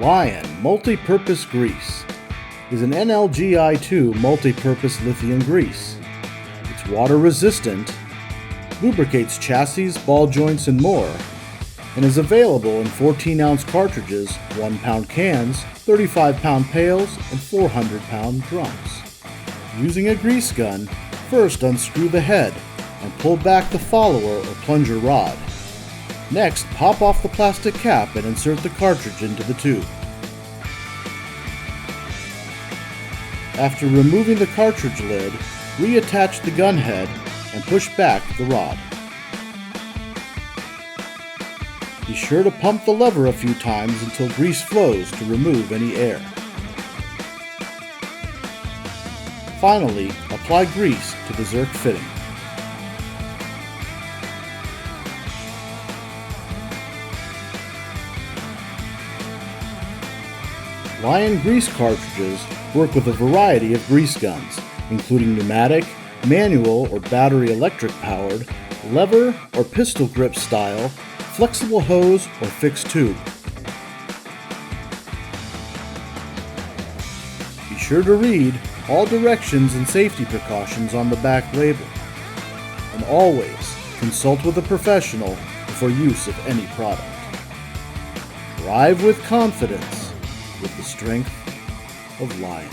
Lion Multi-Purpose Grease is an NLGi2 multi-purpose lithium grease. It's water resistant, lubricates chassis, ball joints, and more, and is available in 14-ounce cartridges, 1-pound cans, 35-pound pails, and 400-pound drums. Using a grease gun, first unscrew the head and pull back the follower or plunger rod. Next, pop off the plastic cap and insert the cartridge into the tube. After removing the cartridge lid, reattach the gun head and push back the rod. Be sure to pump the lever a few times until grease flows to remove any air. Finally, apply grease to the Zerk fitting. Lion grease cartridges work with a variety of grease guns, including pneumatic, manual or battery electric powered, lever or pistol grip style, flexible hose or fixed tube. Be sure to read all directions and safety precautions on the back label. And always consult with a professional before use of any product. Drive with confidence with the strength of Lion.